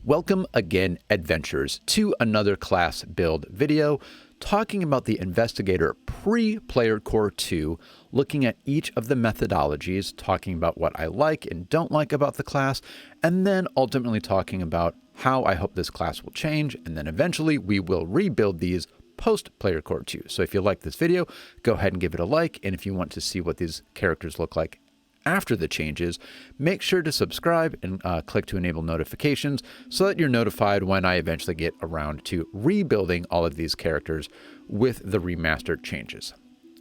Welcome again, adventurers, to another class build video talking about the Investigator pre-Player Core 2, looking at each of the methodologies, talking about what I like and don't like about the class, and then ultimately talking about how I hope this class will change, and then eventually we will rebuild these post-Player Core 2. So if you like this video, go ahead and give it a like, and if you want to see what these characters look like after the changes, make sure to subscribe and click to enable notifications so that you're notified when I eventually get around to rebuilding all of these characters with the remastered changes.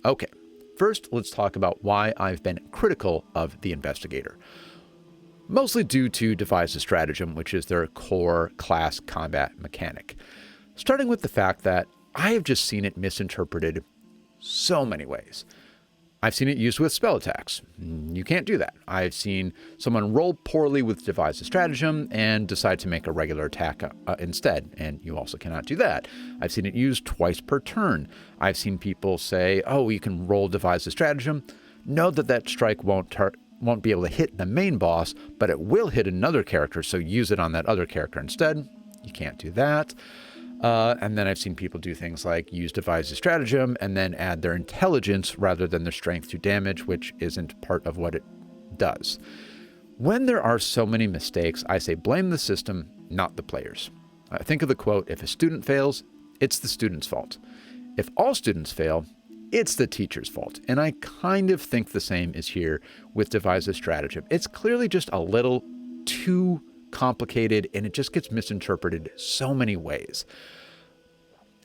Okay, first let's talk about why I've been critical of the Investigator. Mostly due to Devos Strategy, which is their core class combat mechanic. Starting with the fact that I have just seen it misinterpreted so many ways. I've seen it used with spell attacks. You can't do that. I've seen someone roll poorly with Devos Stratagem and decide to make a regular attack instead, and you also cannot do that. I've seen it used twice per turn. I've seen people say, oh, you can roll Devos Stratagem. Know that that strike won't be able to hit the main boss, but it will hit another character, so use it on that other character instead. You can't do that. And then I've seen people do things like use Devos Stratagem and then add their intelligence rather than their strength to damage, which isn't part of what it does. When there are so many mistakes, I say blame the system, not the players. Think of the quote, if a student fails, it's the student's fault. If all students fail, it's the teacher's fault. And I kind of think the same is here with Devos Stratagem. It's clearly just a little too complicated, and it just gets misinterpreted so many ways.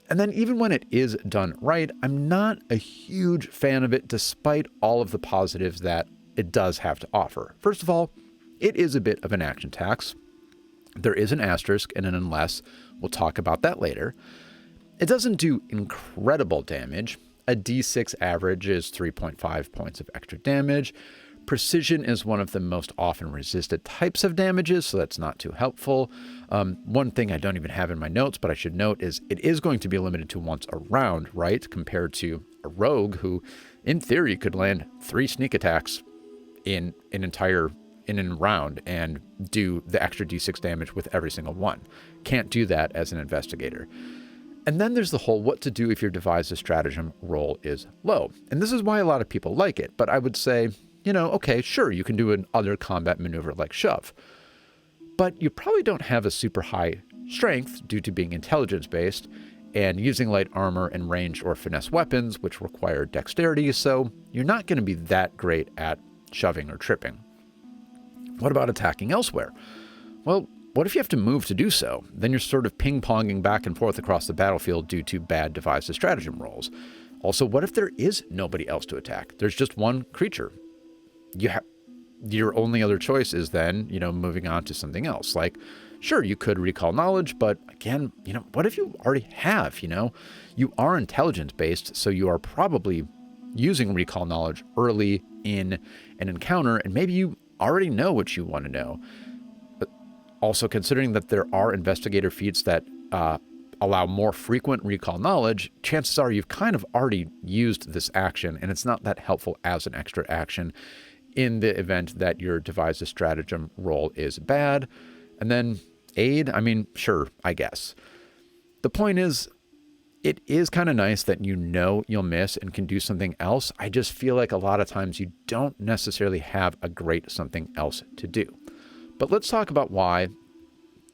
And then even when it is done right, I'm not a huge fan of it despite all of the positives that it does have to offer. First of all, it is a bit of an action tax. There is an asterisk and an unless. We'll talk about that later. It doesn't do incredible damage. A D6 average is 3.5 points of extra damage. Precision is one of the most often resisted types of damages, so that's not too helpful. One thing I don't even have in my notes, but I should note, is it is going to be limited to once a round, right? Compared to a rogue who, in theory, could land 3 sneak attacks in a round and do the extra D6 damage with every single one. Can't do that as an investigator. And then there's the whole what to do if your Devos Stratagem roll is low. And this is why a lot of people like it, but I would say, you know, okay, sure, you can do an other combat maneuver like shove, but you probably don't have a super high strength due to being intelligence-based and using light armor and ranged or finesse weapons, which require dexterity, so you're not going to be that great at shoving or tripping. What about attacking elsewhere? Well, what if you have to move to do so? Then you're sort of ping-ponging back and forth across the battlefield due to bad Devos Stratagem rolls. Also, what if there is nobody else to attack? There's just one creature. Your only other choice is then, moving on to something else. Like, sure, you could recall knowledge, but again, what if you already have, you are intelligence-based, so you are probably using recall knowledge early in an encounter, and maybe you already know what you want to know. But also considering that there are investigator feats that allow more frequent recall knowledge, chances are you've kind of already used this action, and it's not that helpful as an extra action in the event that your Devos Stratagem roll is bad. And then aid, I mean, sure, I guess. The point is, it is kind of nice that you'll miss and can do something else. I just feel like a lot of times you don't necessarily have a great something else to do. But let's talk about why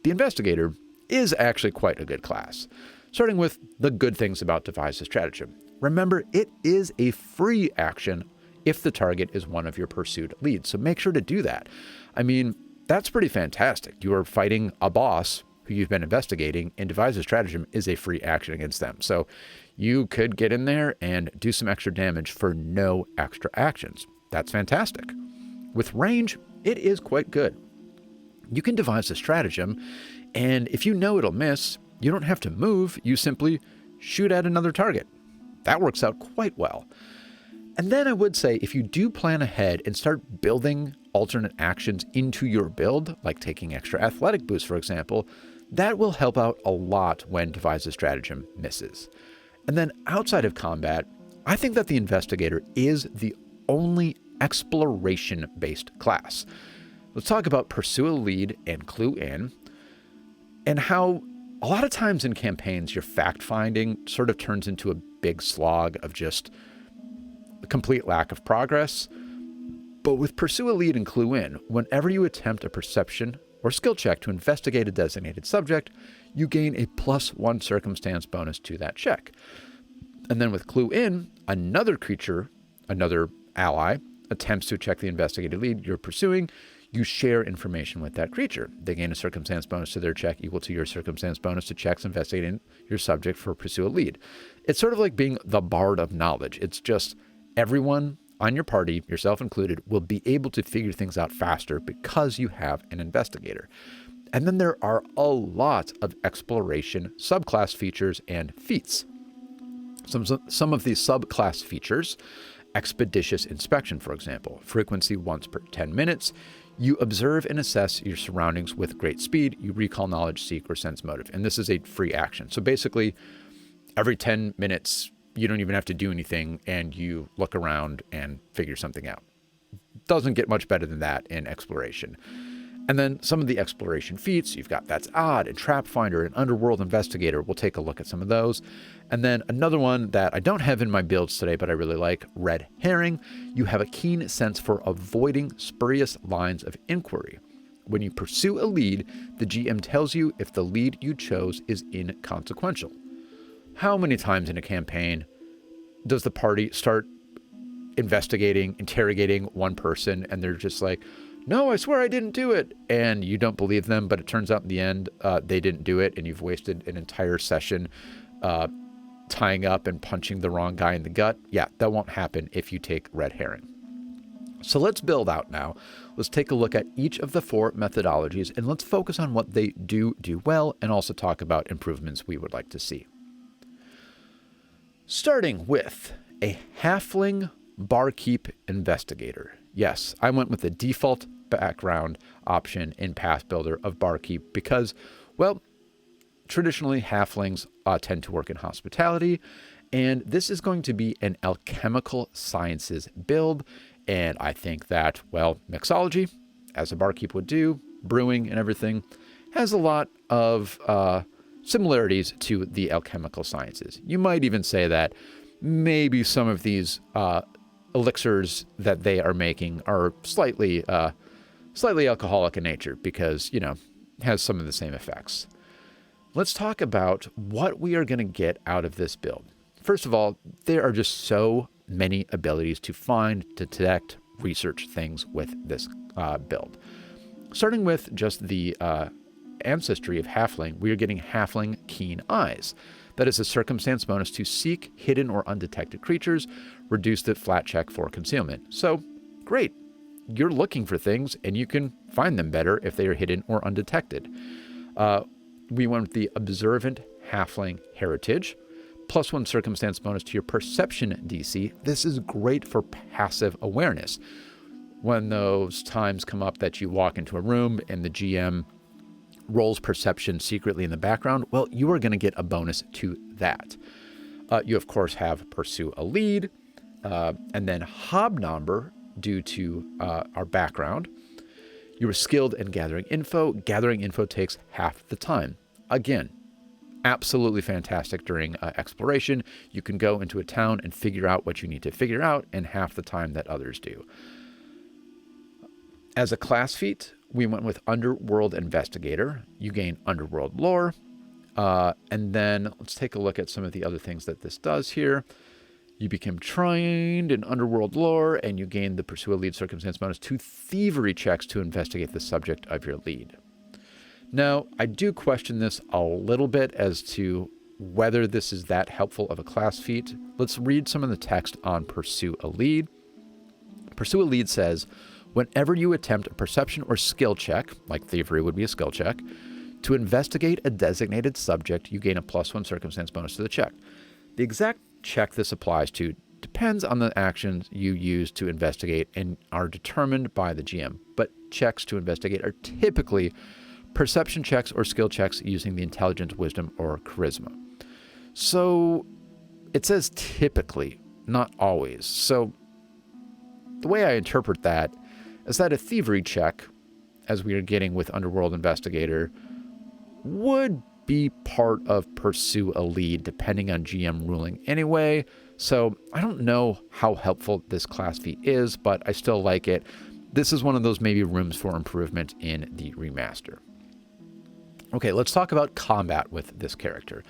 the Investigator is actually quite a good class. Starting with the good things about Devos Stratagem. Remember, it is a free action if the target is one of your pursued leads. So make sure to do that. I mean, that's pretty fantastic. You are fighting a boss who you've been investigating, and Devos Stratagem is a free action against them. So you could get in there and do some extra damage for no extra actions. That's fantastic. With range, it is quite good. You can Devos Stratagem, and if you know it'll miss, you don't have to move, you simply shoot at another target. That works out quite well. And then I would say if you do plan ahead and start building alternate actions into your build, like taking extra athletic boosts, for example, that will help out a lot when Devos Stratagem misses. And then outside of combat, I think that the Investigator is the only exploration-based class. Let's talk about pursue a lead and clue in. and how a lot of times in campaigns, your fact-finding sort of turns into a big slog of just a complete lack of progress. But with Pursue a Lead and Clue In, whenever you attempt a perception or skill check to investigate a designated subject, you gain a +1 circumstance bonus to that check. And then with Clue In, another creature, another ally, attempts to check the investigated lead you're pursuing, you share information with that creature. They gain a circumstance bonus to their check equal to your circumstance bonus to checks investigating your subject for Pursue a Lead. It's sort of like being the bard of knowledge. It's just everyone on your party, yourself included, will be able to figure things out faster because you have an investigator. And then there are a lot of exploration subclass features and feats. Some of these subclass features, expeditious inspection, for example, frequency once per 10 minutes. You observe and assess your surroundings with great speed. You recall knowledge, seek, or sense motive. And this is a free action. So basically, every 10 minutes, you don't even have to do anything, and you look around and figure something out. Doesn't get much better than that in exploration. And then some of the exploration feats, you've got That's Odd and Trap Finder and Underworld Investigator. We'll take a look at some of those. And then another one that I don't have in my builds today, but I really like, Red Herring. You have a keen sense for avoiding spurious lines of inquiry. When you pursue a lead, the GM tells you if the lead you chose is inconsequential. How many times in a campaign does the party start investigating, interrogating one person, and they're just like, no, I swear I didn't do it. And you don't believe them, but it turns out in the end, they didn't do it. And you've wasted an entire session tying up and punching the wrong guy in the gut. Yeah, that won't happen if you take Red Herring. So let's build out now. Let's take a look at each of the 4 methodologies, and let's focus on what they do well, and also talk about improvements we would like to see. Starting with a Halfling Barkeep Investigator. Yes, I went with the default background option in Path Builder of Barkeep because, well, traditionally Halflings tend to work in hospitality, and this is going to be an alchemical sciences build, and I think that, well, mixology, as a barkeep would do, brewing and everything, has a lot of similarities to the alchemical sciences. You might even say that maybe some of these elixirs that they are making are slightly alcoholic in nature because, has some of the same effects. Let's talk about what we are going to get out of this build. First of all, there are just so many abilities to find, to detect, research things with this build. Starting with just the ancestry of Halfling, we are getting Halfling Keen Eyes. That is a circumstance bonus to seek hidden or undetected creatures, reduce the flat check for concealment. So, great. You're looking for things, and you can find them better if they are hidden or undetected. We went with the Observant Halfling Heritage, +1 circumstance bonus to your Perception DC. This is great for passive awareness. When those times come up that you walk into a room and the GM rolls perception secretly in the background, well, you are going to get a bonus to that. You, of course, have Pursue a Lead, and then Hobnobber due to our background. You are skilled in gathering info. Gathering info takes half the time. Again, absolutely fantastic during exploration. You can go into a town and figure out what you need to figure out in half the time that others do. As a class feat, we went with Underworld Investigator. You gain Underworld lore. And then let's take a look at some of the other things that this does here. You become trained in Underworld lore, and you gain the Pursue a Lead circumstance bonus to thievery checks to investigate the subject of your lead. Now, I do question this a little bit as to whether this is that helpful of a class feat. Let's read some of the text on Pursue a Lead. Pursue a Lead says, whenever you attempt a perception or skill check, like thievery would be a skill check, to investigate a designated subject, you gain a +1 circumstance bonus to the check. The exact check this applies to depends on the actions you use to investigate and are determined by the GM, but checks to investigate are typically perception checks or skill checks using the intelligence, wisdom, or charisma. So it says typically, not always. So the way I interpret that is that a thievery check, as we are getting with Underworld Investigator, would be part of Pursue a Lead, depending on GM ruling anyway. So I don't know how helpful this class feat is, but I still like it. This is one of those maybe rooms for improvement in the remaster. Okay, let's talk about combat with this character.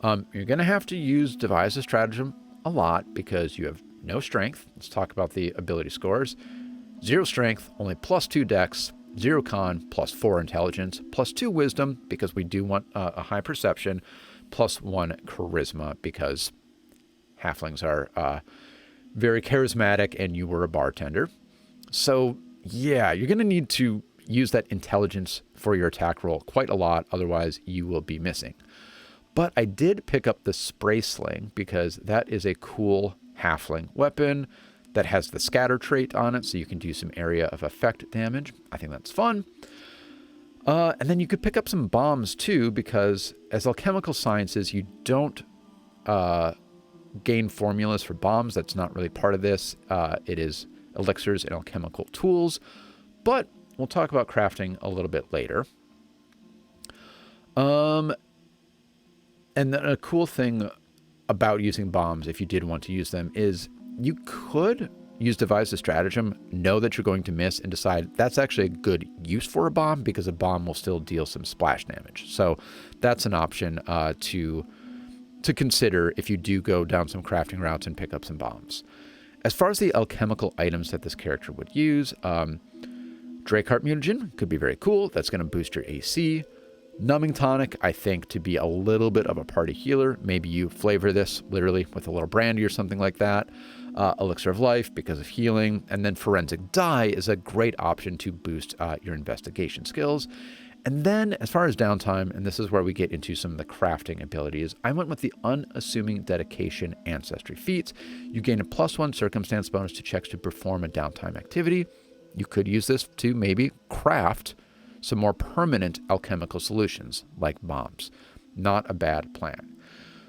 You're going to have to use Devise a Stratagem a lot because you have no strength. Let's talk about the ability scores. 0 strength, only +2 dex, 0 con, +4 intelligence, +2 wisdom because we do want a high perception, +1 charisma because halflings are very charismatic and you were a bartender. So yeah, you're going to need to use that intelligence for your attack roll quite a lot, otherwise you will be missing. But I did pick up the Spray Sling because that is a cool halfling weapon that has the scatter trait on it, so you can do some area of effect damage. I think that's fun. And then you could pick up some bombs too, because as alchemical sciences, you don't gain formulas for bombs. That's not really part of this. It is elixirs and alchemical tools, but we'll talk about crafting a little bit later. And then a cool thing about using bombs, if you did want to use them, is you could use Devise a Stratagem, know that you're going to miss, and decide that's actually a good use for a bomb because a bomb will still deal some splash damage. So that's an option to consider if you do go down some crafting routes and pick up some bombs. As far as the alchemical items that this character would use, Drakeheart Mutagen could be very cool. That's going to boost your AC. Numbing Tonic, I think, to be a little bit of a party healer. Maybe you flavor this literally with a little brandy or something like that. Elixir of Life because of healing. And then Forensic Dye is a great option to boost your investigation skills. And then as far as downtime, and this is where we get into some of the crafting abilities, I went with the Unassuming Dedication Ancestry feats. You gain a +1 circumstance bonus to checks to perform a downtime activity. You could use this to maybe craft some more permanent alchemical solutions like bombs. Not a bad plan.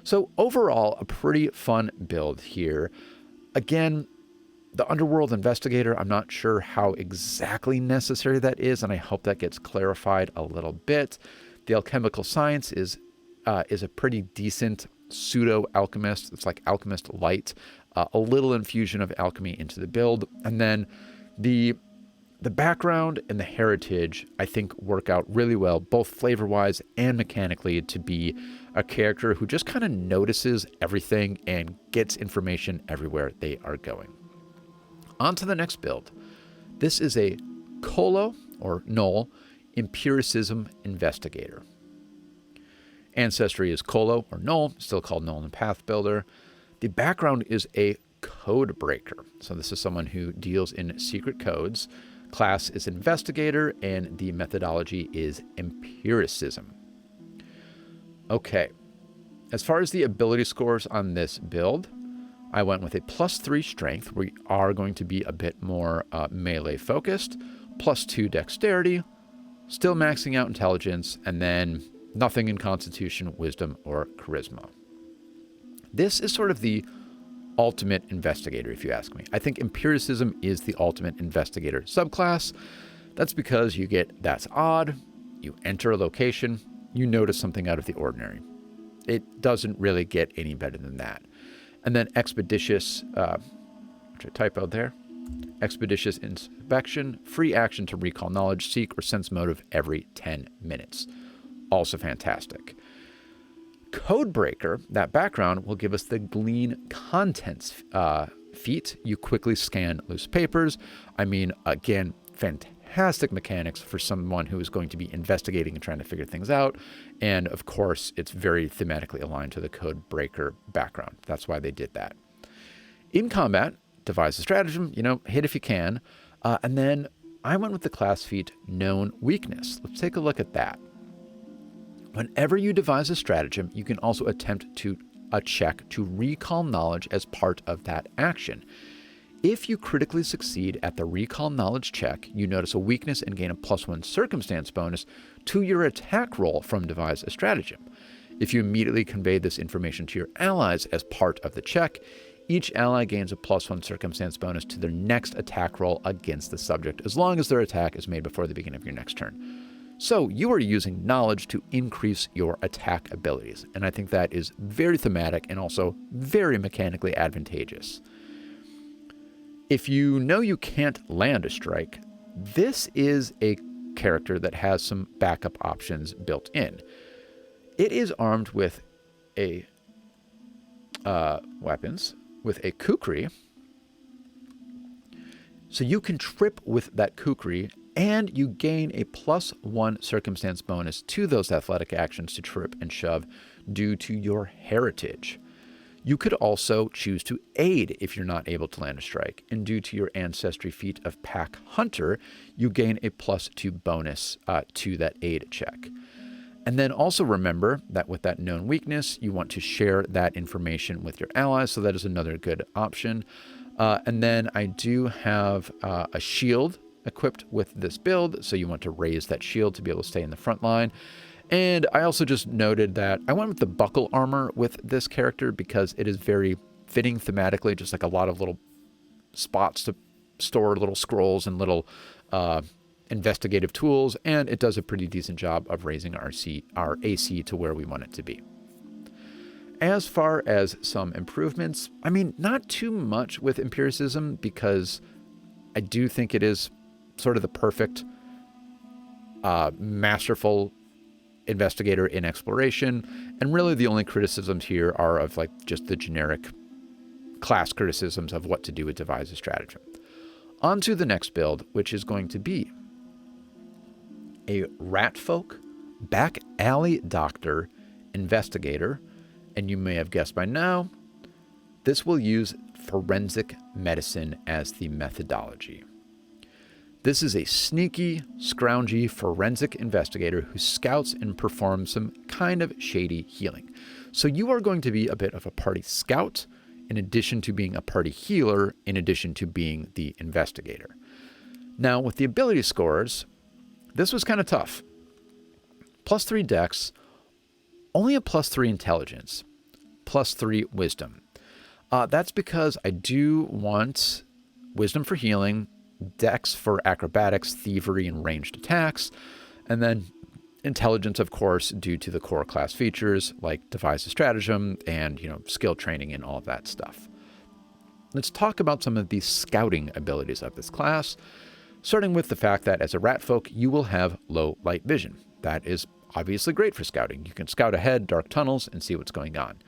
So overall, a pretty fun build here. Again, the Underworld Investigator, I'm not sure how exactly necessary that is, and I hope that gets clarified a little bit. The Alchemical Science is a pretty decent pseudo-alchemist. It's like Alchemist Light. A little infusion of alchemy into the build. And then the background and the heritage, I think, work out really well, both flavor-wise and mechanically, to be a character who just kind of notices everything and gets information everywhere they are going. On to the next build. This is a Colo, or Null, Empiricism Investigator. Ancestry is Colo, or Null, still called Null in Path Builder. The background is a code breaker. So this is someone who deals in secret codes. Class is Investigator, and the methodology is Empiricism. Okay, as far as the ability scores on this build, I went with a +3 strength. We are going to be a bit more melee focused, +2 dexterity, still maxing out intelligence, and then nothing in constitution, wisdom, or charisma. This is sort of the ultimate investigator, if you ask me. I think empiricism is the ultimate investigator subclass. That's because you get that's odd, you enter a location, you notice something out of the ordinary. It doesn't really get any better than that. And then expeditious, which I typoed there, expeditious inspection, free action to recall knowledge, seek, or sense motive every 10 minutes. Also fantastic. Codebreaker, that background, will give us the Glean Contents feat. You quickly scan loose papers. I mean, again, fantastic mechanics for someone who is going to be investigating and trying to figure things out. And of course, it's very thematically aligned to the Codebreaker background. That's why they did that. In combat, devise a stratagem, hit if you can. And then I went with the class feat Known Weakness. Let's take a look at that. Whenever you devise a stratagem, you can also attempt a check to recall knowledge as part of that action. If you critically succeed at the recall knowledge check, you notice a weakness and gain a +1 circumstance bonus to your attack roll from devise a stratagem. If you immediately convey this information to your allies as part of the check, each ally gains a +1 circumstance bonus to their next attack roll against the subject, as long as their attack is made before the beginning of your next turn. So you are using knowledge to increase your attack abilities. And I think that is very thematic and also very mechanically advantageous. If you know you can't land a strike, this is a character that has some backup options built in. It is armed with a weapons, with a kukri. So you can trip with that kukri, and you gain a +1 circumstance bonus to those athletic actions to trip and shove due to your heritage. You could also choose to aid if you're not able to land a strike, and due to your ancestry feat of Pack Hunter, you gain a +2 bonus to that aid check. And then also remember that with that known weakness, you want to share that information with your allies, so that is another good option. And then I do have a shield equipped with this build, so you want to raise that shield to be able to stay in the front line. And I also just noted that I went with the buckle armor with this character because it is very fitting thematically, just like a lot of little spots to store little scrolls and little investigative tools, and it does a pretty decent job of raising our AC to where we want it to be. As far as some improvements, I mean, not too much with empiricism because I do think it is sort of the perfect masterful investigator in exploration, and really the only criticisms here are of like just the generic class criticisms of what to do with devise a stratagem. On to the next build, which is going to be a Ratfolk back alley doctor investigator, and you may have guessed by now, this will use forensic medicine as the methodology. This is a sneaky, scroungy forensic investigator who scouts and performs some kind of shady healing. So you are going to be a bit of a party scout in addition to being a party healer, in addition to being the investigator. Now, with the ability scores, this was kind of tough. +3 dex, only a +3 intelligence, +3 wisdom. That's because I do want wisdom for healing, dex for acrobatics, thievery, and ranged attacks, and then intelligence, of course, due to the core class features like devise a stratagem and, skill training and all of that stuff. Let's talk about some of the scouting abilities of this class, starting with the fact that as a Ratfolk, you will have low light vision. That is obviously great for scouting. You can scout ahead, dark tunnels, and see what's going on.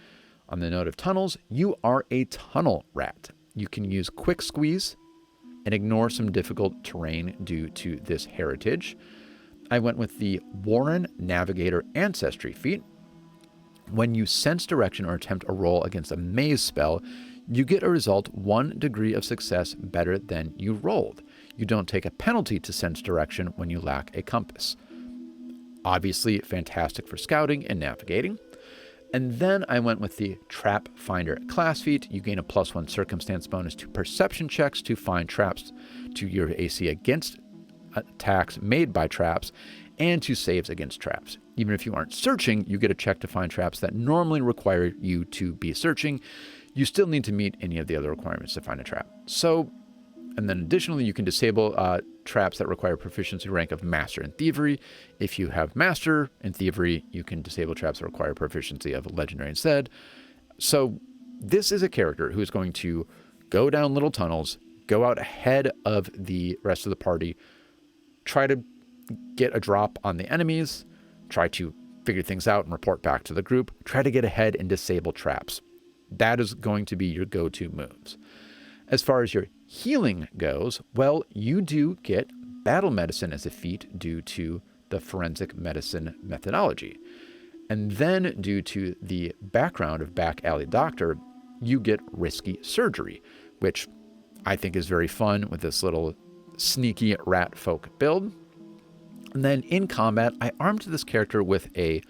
On the note of tunnels, you are a tunnel rat. You can use quick squeeze and ignore some difficult terrain due to this heritage. I went with the Warren Navigator Ancestry feat. When you sense direction or attempt a roll against a maze spell, you get a result 1 degree of success better than you rolled. You don't take a penalty to sense direction when you lack a compass. Obviously fantastic for scouting and navigating. And then I went with the Trap Finder class feat. You gain a +1 circumstance bonus to perception checks to find traps to your AC against attacks made by traps and to saves against traps. Even if you aren't searching, you get a check to find traps that normally require you to be searching. You still need to meet any of the other requirements to find a trap. And then additionally, you can disable traps that require proficiency rank of Master in Thievery. If you have Master in Thievery, you can disable traps that require proficiency of Legendary instead. So this is a character who is going to go down little tunnels, go out ahead of the rest of the party, try to get a drop on the enemies, try to figure things out and report back to the group, try to get ahead and disable traps. That is going to be your go-to moves. As far as your healing goes, well, you do get battle medicine as a feat due to the forensic medicine methodology. And then due to the background of back alley doctor, you get risky surgery, which I think is very fun with this little sneaky Ratfolk build. And then in combat, I armed this character with a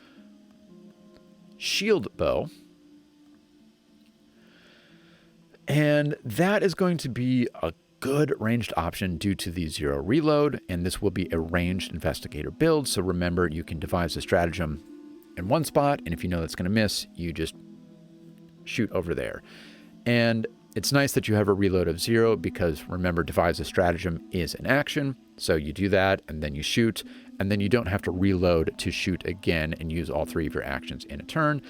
shield bow. And that is going to be a good ranged option due to the 0 reload, and this will be a ranged investigator build. So remember, you can devise a stratagem in one spot, and if you know that's going to miss, you just shoot over there. And it's nice that you have a reload of 0 because remember, devise a stratagem is an action. So you do that, and then you shoot, and then you don't have to reload to shoot again and use all 3 of your actions in a turn.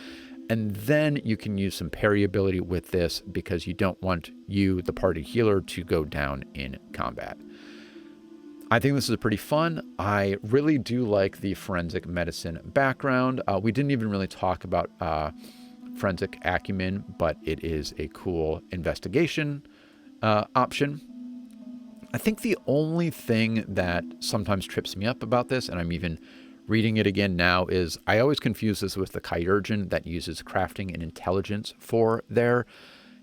And then you can use some parry ability with this because you don't want you, the party healer, to go down in combat. I think this is pretty fun. I really do like the forensic medicine background. We didn't even really talk about forensic acumen, but it is a cool investigation option. I think the only thing that sometimes trips me up about this, and I'm even reading it again now, is I always confuse this with the Chirurgeon that uses crafting and intelligence for their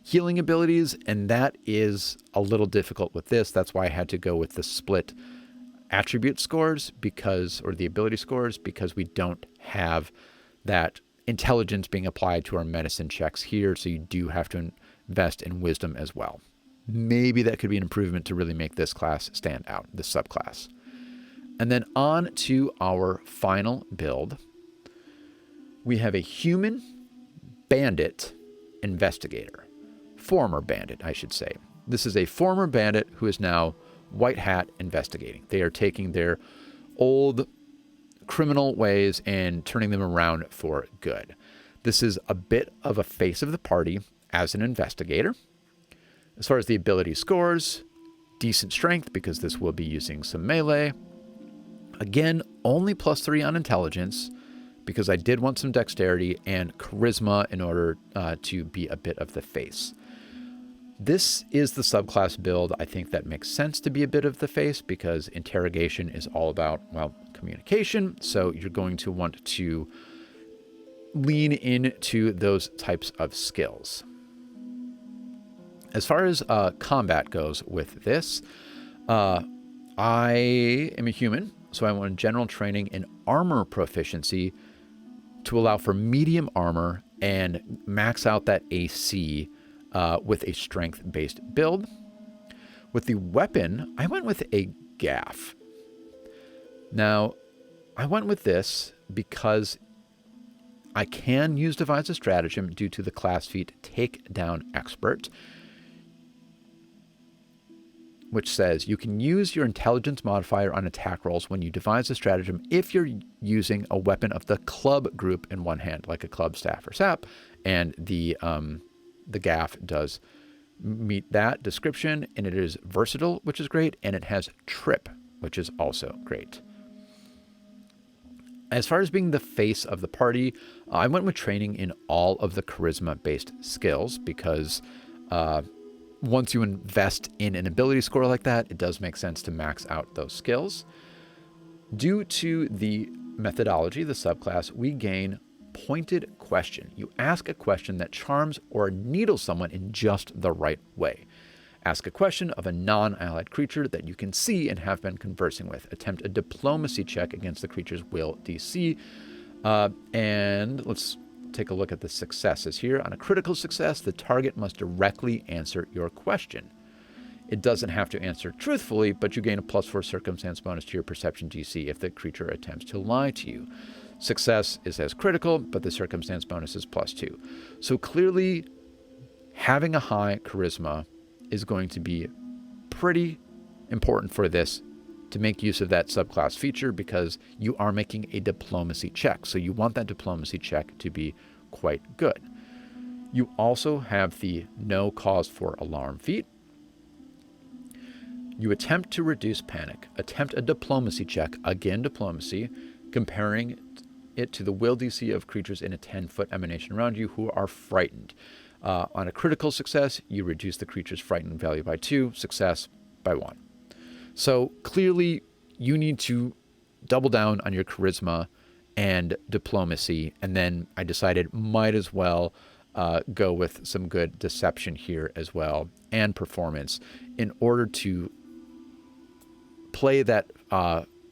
healing abilities, and that is a little difficult with this. That's why I had to go with the split attribute scores or the ability scores, because we don't have that intelligence being applied to our medicine checks here, so you do have to invest in wisdom as well. Maybe that could be an improvement to really make this class stand out, this subclass. And then on to our final build. We have a human bandit investigator. Former bandit, I should say. This is a former bandit who is now white hat investigating. They are taking their old criminal ways and turning them around for good. This is a bit of a face of the party as an investigator. As far as the ability scores, decent strength because this will be using some melee. Again, only +3 on intelligence because I did want some dexterity and charisma in order to be a bit of the face. This is the subclass build I think that makes sense to be a bit of the face because interrogation is all about, well, communication. So you're going to want to lean into those types of skills. As far as combat goes with this, I am a human, so I want general training in armor proficiency to allow for medium armor and max out that AC with a strength-based build. With the weapon, I went with a gaff. Now, I went with this because I can use Devise a Stratagem due to the class feat Takedown Expert, which says you can use your intelligence modifier on attack rolls when you devise a stratagem if you're using a weapon of the club group in one hand, like a club, staff, or sap. And the gaff does meet that description, and it is versatile, which is great, and it has trip, which is also great. As far as being the face of the party, I went with training in all of the charisma-based skills because once you invest in an ability score like that, it does make sense to max out those skills. Due to the methodology, the subclass, we gain pointed question. You ask a question that charms or needles someone in just the right way. Ask a question of a non-allied creature that you can see and have been conversing with. Attempt a diplomacy check against the creature's will DC. And let's take a look at the successes here. On a critical success, the target must directly answer your question. It doesn't have to answer truthfully, but you gain a +4 circumstance bonus to your perception DC if the creature attempts to lie to you. Success is as critical, but the circumstance bonus is +2. So clearly, having a high charisma is going to be pretty important for this to make use of that subclass feature because you are making a diplomacy check. So you want that diplomacy check to be quite good. You also have the no cause for alarm feat. You attempt to reduce panic. Attempt a diplomacy check, again diplomacy, comparing it to the will DC of creatures in a 10-foot emanation around you who are frightened. On a critical success, you reduce the creature's frightened value by 2, success by 1. So clearly, you need to double down on your charisma and diplomacy, and then I decided might as well go with some good deception here as well, and performance, in order to play that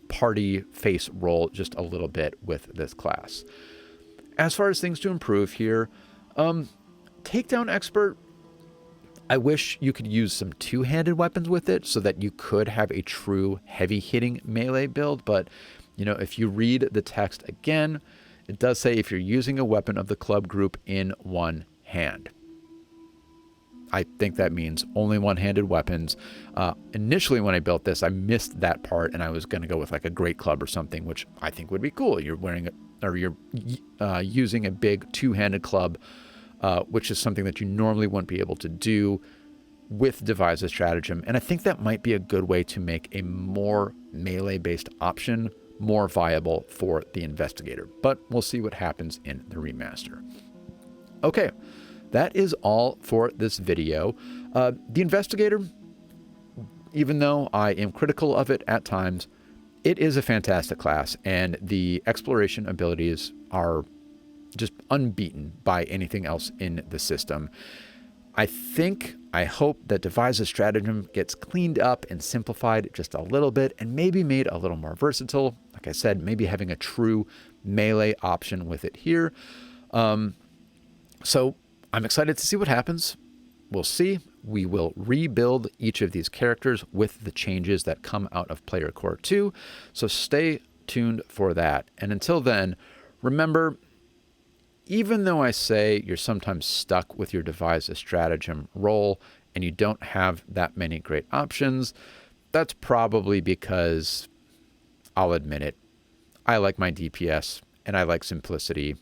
party face role just a little bit with this class. As far as things to improve here, Takedown Expert, I wish you could use some two-handed weapons with it so that you could have a true heavy-hitting melee build. But, you know, if you read the text again, it does say if you're using a weapon of the club group in one hand. I think that means only one-handed weapons. Initially, when I built this, I missed that part, and I was going to go with like a great club or something, which I think would be cool. You're wearing you're using a big two-handed club, which is something that you normally wouldn't be able to do with Devos Stratagem. And I think that might be a good way to make a more melee-based option more viable for the Investigator. But we'll see what happens in the remaster. Okay, that is all for this video. The Investigator, even though I am critical of it at times, it is a fantastic class, and the exploration abilities are just unbeaten by anything else in the system. I hope that Devos Stratagem gets cleaned up and simplified just a little bit and maybe made a little more versatile. Like I said, maybe having a true melee option with it here. So I'm excited to see what happens. We'll see. We will rebuild each of these characters with the changes that come out of Player Core 2. So stay tuned for that. And until then, remember, even though I say you're sometimes stuck with your Devos Stratagem role and you don't have that many great options, that's probably because, I'll admit it, I like my DPS and I like simplicity.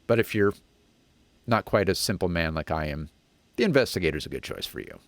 But if you're not quite a simple man like I am, the Investigator's a good choice for you.